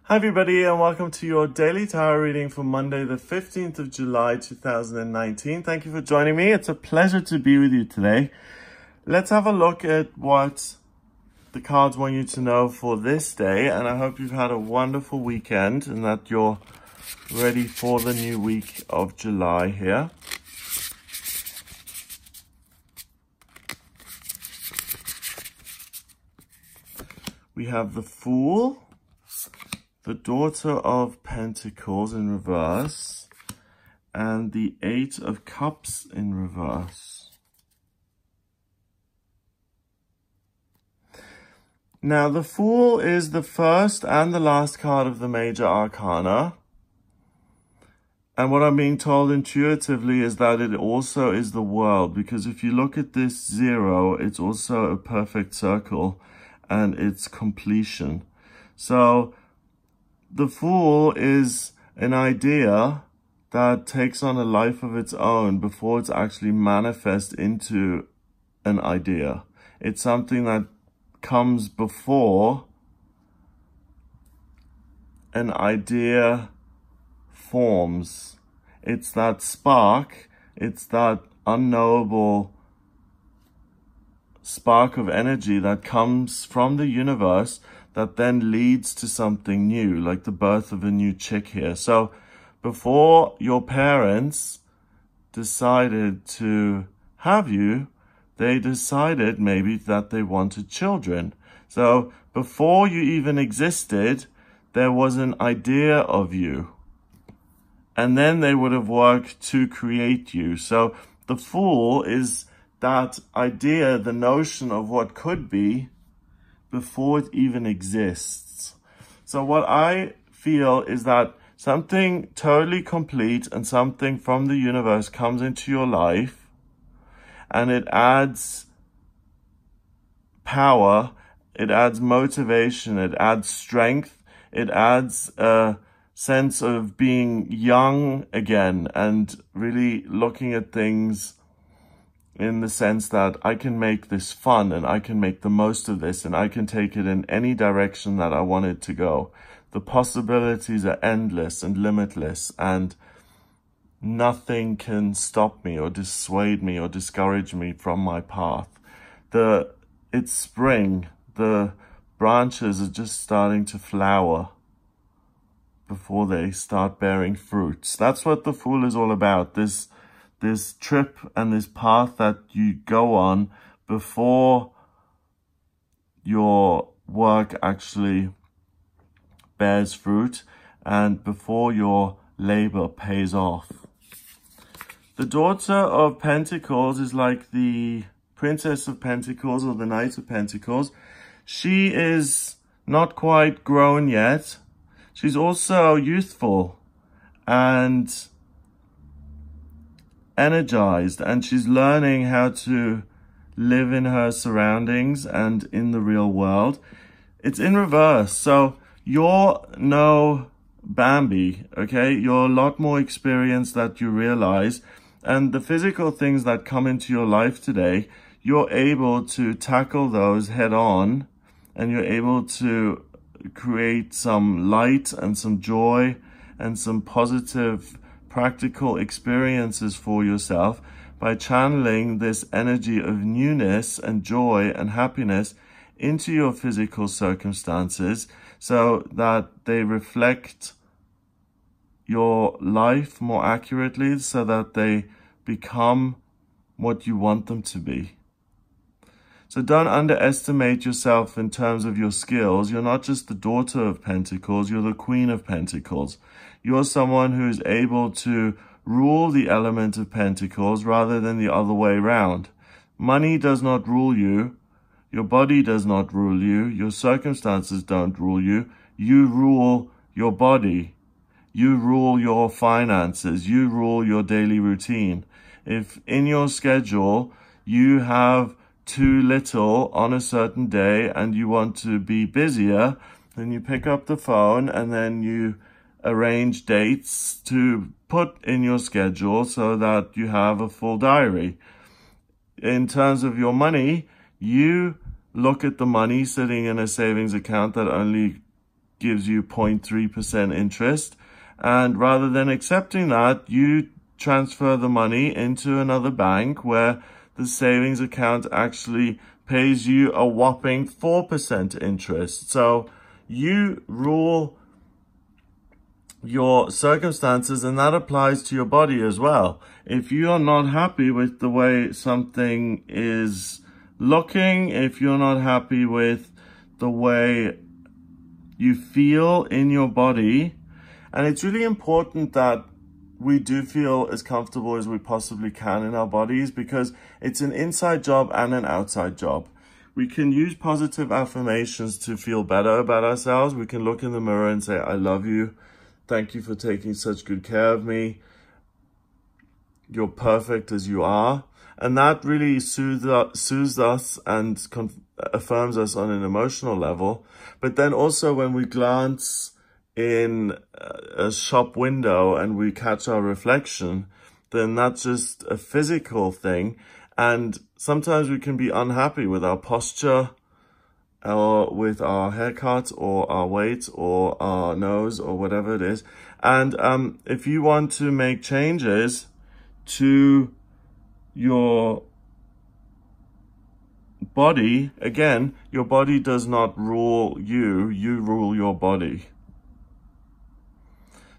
Hi everybody, and welcome to your daily tarot reading for Monday the 15th of July 2019. Thank you for joining me. It's a pleasure to be with you today. Let's have a look at what the cards want you to know for this day, and I hope you've had a wonderful weekend and that you're ready for the new week of July here. We have the Fool, the Daughter of Pentacles in reverse, and the Eight of Cups in reverse. Now, the Fool is the first and the last card of the major arcana. And what I'm being told intuitively is that it also is the world, because if you look at this 0, it's also a perfect circle and it's completion. So the Fool is an idea that takes on a life of its own before it's actually manifest into an idea. It's something that comes before an idea forms. It's that spark, it's that unknowable spark of energy that comes from the universe that then leads to something new, like the birth of a new chick here. So before your parents decided to have you, they decided maybe that they wanted children. So before you even existed, there was an idea of you. And then they would have worked to create you. So the Fool is that idea, the notion of what could be before it even exists. So what I feel is that something totally complete and something from the universe comes into your life, and it adds power, it adds motivation, it adds strength, it adds a sense of being young again and really looking at things in the sense that I can make this fun and I can make the most of this and I can take it in any direction that I want it to go. The possibilities are endless and limitless, and nothing can stop me or dissuade me or discourage me from my path. It's spring. The branches are just starting to flower before they start bearing fruits. That's what the Fool is all about. This trip and this path that you go on before your work actually bears fruit and before your labor pays off. The Daughter of Pentacles is like the Princess of Pentacles or the Knight of Pentacles. She is not quite grown yet. She's also youthful and energized, and she's learning how to live in her surroundings and in the real world. It's in reverse. So you're no Bambi, okay? You're a lot more experienced than you realize. And the physical things that come into your life today, you're able to tackle those head on, and you're able to create some light and some joy and some positive practical experiences for yourself by channeling this energy of newness and joy and happiness into your physical circumstances so that they reflect your life more accurately, so that they become what you want them to be. So don't underestimate yourself in terms of your skills. You're not just the Daughter of Pentacles, you're the Queen of Pentacles. You're someone who is able to rule the element of Pentacles rather than the other way around. Money does not rule you. Your body does not rule you. Your circumstances don't rule you. You rule your body. You rule your finances. You rule your daily routine. If in your schedule you have too little on a certain day and you want to be busier, then you pick up the phone and then you arrange dates to put in your schedule so that you have a full diary. In terms of your money, you look at the money sitting in a savings account that only gives you 0.3% interest. And rather than accepting that, you transfer the money into another bank where the savings account actually pays you a whopping 4% interest. So you rule your circumstances, and that applies to your body as well. If you are not happy with the way something is looking, if you're not happy with the way you feel in your body, and it's really important that we do feel as comfortable as we possibly can in our bodies, because it's an inside job and an outside job. We can use positive affirmations to feel better about ourselves. We can look in the mirror and say, I love you. Thank you for taking such good care of me. You're perfect as you are. And that really soothes us and affirms us on an emotional level. But then also when we glance in a shop window and we catch our reflection, then that's just a physical thing. And sometimes we can be unhappy with our posture, or with our haircut, or our weight, or our nose, or whatever it is. And if you want to make changes to your body, again, your body does not rule you, you rule your body.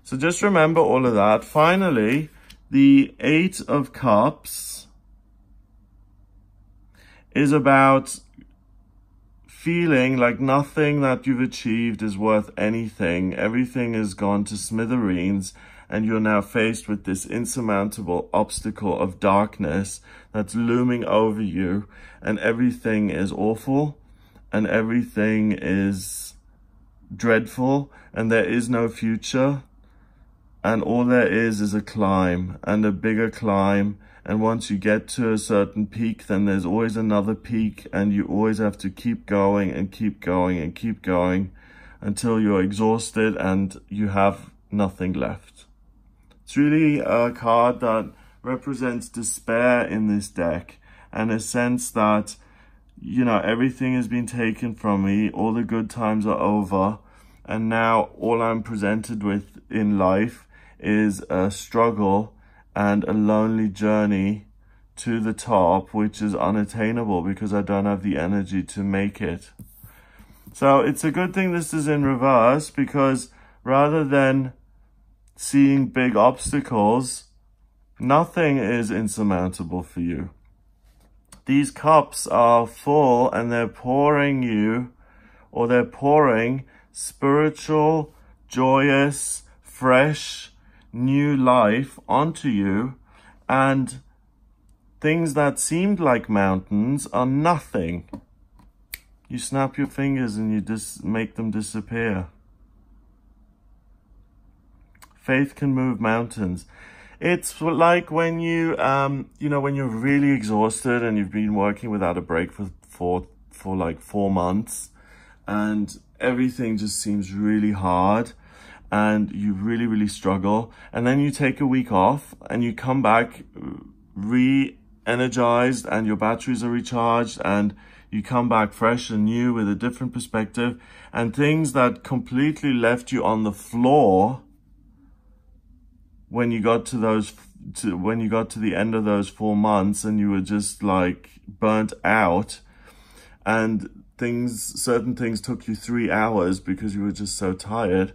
So just remember all of that. Finally, the 8 of Cups is about feeling like nothing that you've achieved is worth anything. Everything has gone to smithereens, and you're now faced with this insurmountable obstacle of darkness that's looming over you, and everything is awful, and everything is dreadful, and there is no future, and all there is a climb, and a bigger climb. And once you get to a certain peak, then there's always another peak, and you always have to keep going and keep going and keep going until you're exhausted and you have nothing left. It's really a card that represents despair in this deck, and a sense that, you know, everything has been taken from me, all the good times are over, and now all I'm presented with in life is a struggle and a lonely journey to the top, which is unattainable because I don't have the energy to make it. So it's a good thing this is in reverse, because rather than seeing big obstacles, nothing is insurmountable for you. These cups are full, and they're pouring you, or they're pouring spiritual, joyous, fresh, new life onto you, and things that seemed like mountains are nothing. You snap your fingers and you just make them disappear. Faith can move mountains. It's like when you, when you're really exhausted and you've been working without a break for like 4 months, and everything just seems really hard, and you really, really struggle. And then you take a week off and you come back re-energized, and your batteries are recharged, and you come back fresh and new with a different perspective. And things that completely left you on the floor when you got to the end of those 4 months, and you were just like burnt out, and certain things took you 3 hours because you were just so tired.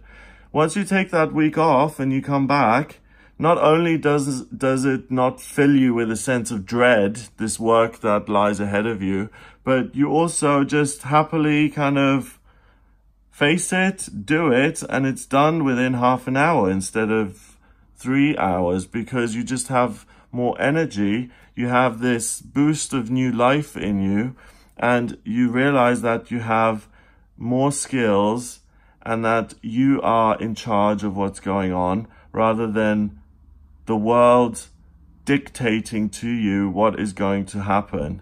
Once you take that week off and you come back, not only does it not fill you with a sense of dread, this work that lies ahead of you, but you also just happily kind of face it, do it, and it's done within half an hour instead of 3 hours, because you just have more energy. You have this boost of new life in you, and you realize that you have more skills, and that you are in charge of what's going on, rather than the world dictating to you what is going to happen.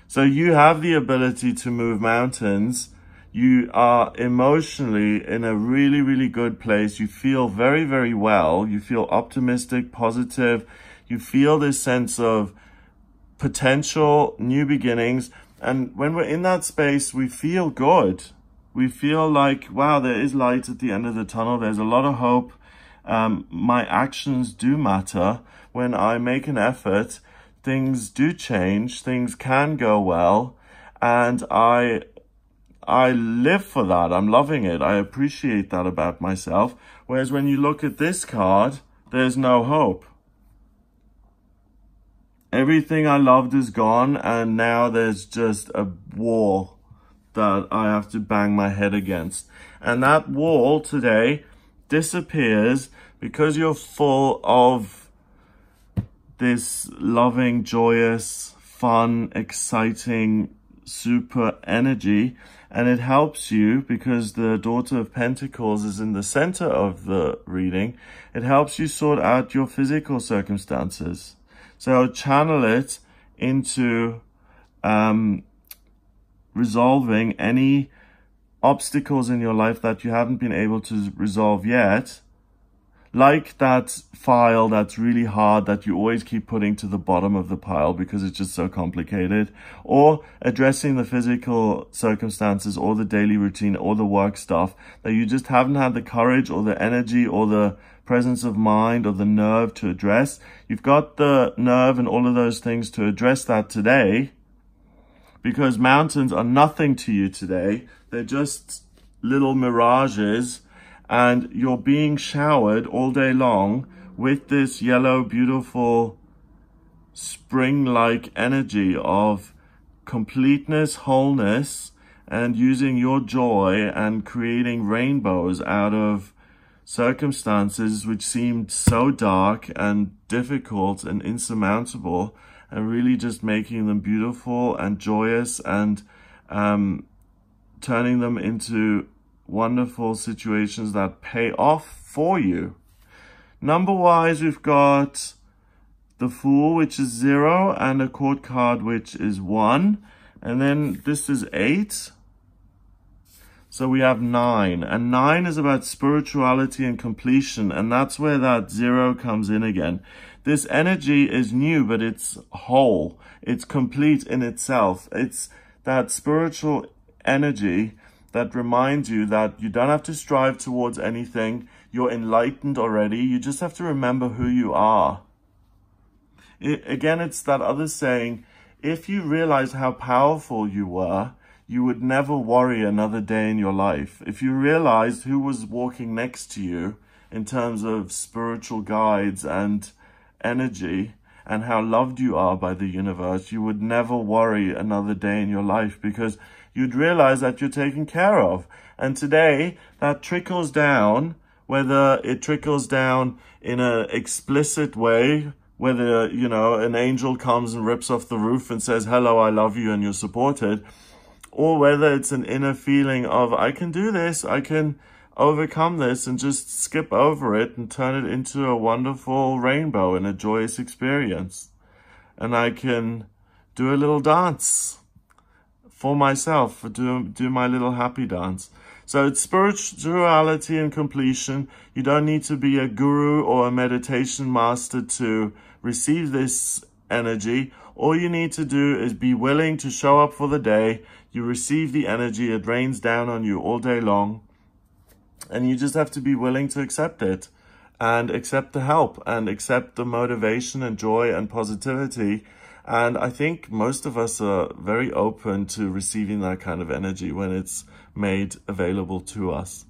So you have the ability to move mountains. You are emotionally in a really, really good place. You feel very, very well. You feel optimistic, positive. You feel this sense of potential, new beginnings. And when we're in that space, we feel good. we feel like, wow, there is light at the end of the tunnel. There's a lot of hope. My actions do matter. When I make an effort, things do change. Things can go well. And I live for that. I'm loving it. I appreciate that about myself. Whereas when you look at this card, there's no hope. Everything I loved is gone, and now there's just a wall that I have to bang my head against. And that wall today disappears because you're full of this loving, joyous, fun, exciting, super energy. And it helps you because the Daughter of Pentacles is in the center of the reading. It helps you sort out your physical circumstances. So channel it into resolving any obstacles in your life that you haven't been able to resolve yet. Like that file that's really hard that you always keep putting to the bottom of the pile because it's just so complicated. Or addressing the physical circumstances or the daily routine or the work stuff that you just haven't had the courage or the energy or the presence of mind or the nerve to address. You've got the nerve and all of those things to address that today, because mountains are nothing to you today. They're just little mirages, and you're being showered all day long with this yellow, beautiful, spring-like energy of completeness, wholeness, and using your joy and creating rainbows out of circumstances which seemed so dark and difficult and insurmountable, and really just making them beautiful and joyous and turning them into wonderful situations that pay off for you. Number-wise, we've got the Fool, which is 0, and a Court card, which is 1. And then this is 8. So we have 9, and 9 is about spirituality and completion, and that's where that 0 comes in again. This energy is new, but it's whole. It's complete in itself. It's that spiritual energy that reminds you that you don't have to strive towards anything. You're enlightened already. You just have to remember who you are. Again, it's that other saying, if you realize how powerful you were, you would never worry another day in your life. If you realized who was walking next to you in terms of spiritual guides and energy and how loved you are by the universe, you would never worry another day in your life because you'd realize that you're taken care of. And today, that trickles down, whether it trickles down in an explicit way, whether, you know, an angel comes and rips off the roof and says, hello, I love you, and you're supported, or whether it's an inner feeling of, I can do this, I can overcome this, and just skip over it and turn it into a wonderful rainbow and a joyous experience. And I can do a little dance for myself, do my little happy dance. So it's spirituality and completion. You don't need to be a guru or a meditation master to receive this energy. All you need to do is be willing to show up for the day. You receive the energy, it rains down on you all day long. And you just have to be willing to accept it and accept the help and accept the motivation and joy and positivity. And I think most of us are very open to receiving that kind of energy when it's made available to us.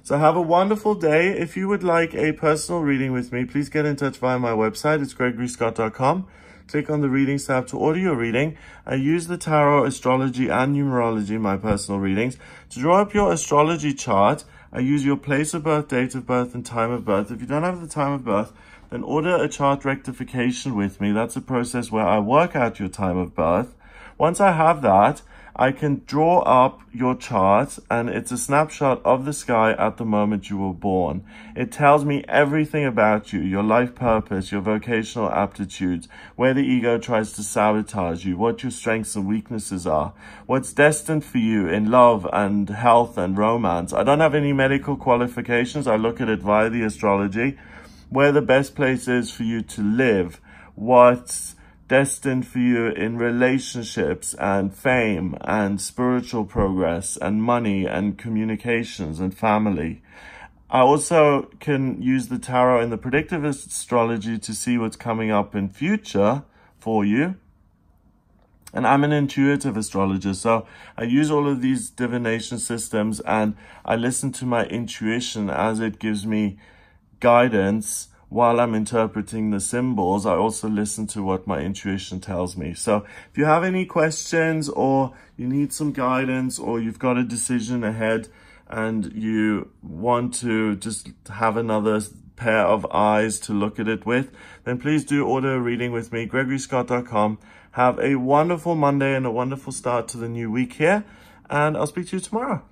So have a wonderful day. If you would like a personal reading with me, please get in touch via my website. It's gregoryscott.com. Click on the Readings tab to order your reading. I use the tarot, astrology, and numerology in my personal readings. To draw up your astrology chart, I use your place of birth, date of birth, and time of birth. If you don't have the time of birth, then order a chart rectification with me. That's a process where I work out your time of birth. Once I have that, I can draw up your chart, and it's a snapshot of the sky at the moment you were born. It tells me everything about you, your life purpose, your vocational aptitudes, where the ego tries to sabotage you, what your strengths and weaknesses are, what's destined for you in love and health and romance. I don't have any medical qualifications. I look at it via the astrology, where the best place is for you to live, what's destined for you in relationships and fame and spiritual progress and money and communications and family. I also can use the tarot in the predictive astrology to see what's coming up in future for you. And I'm an intuitive astrologer, so I use all of these divination systems and I listen to my intuition as it gives me guidance while I'm interpreting the symbols. I also listen to what my intuition tells me. So if you have any questions or you need some guidance or you've got a decision ahead and you want to just have another pair of eyes to look at it with, then please do order a reading with me, gregoryscott.com. Have a wonderful Monday and a wonderful start to the new week here, and I'll speak to you tomorrow.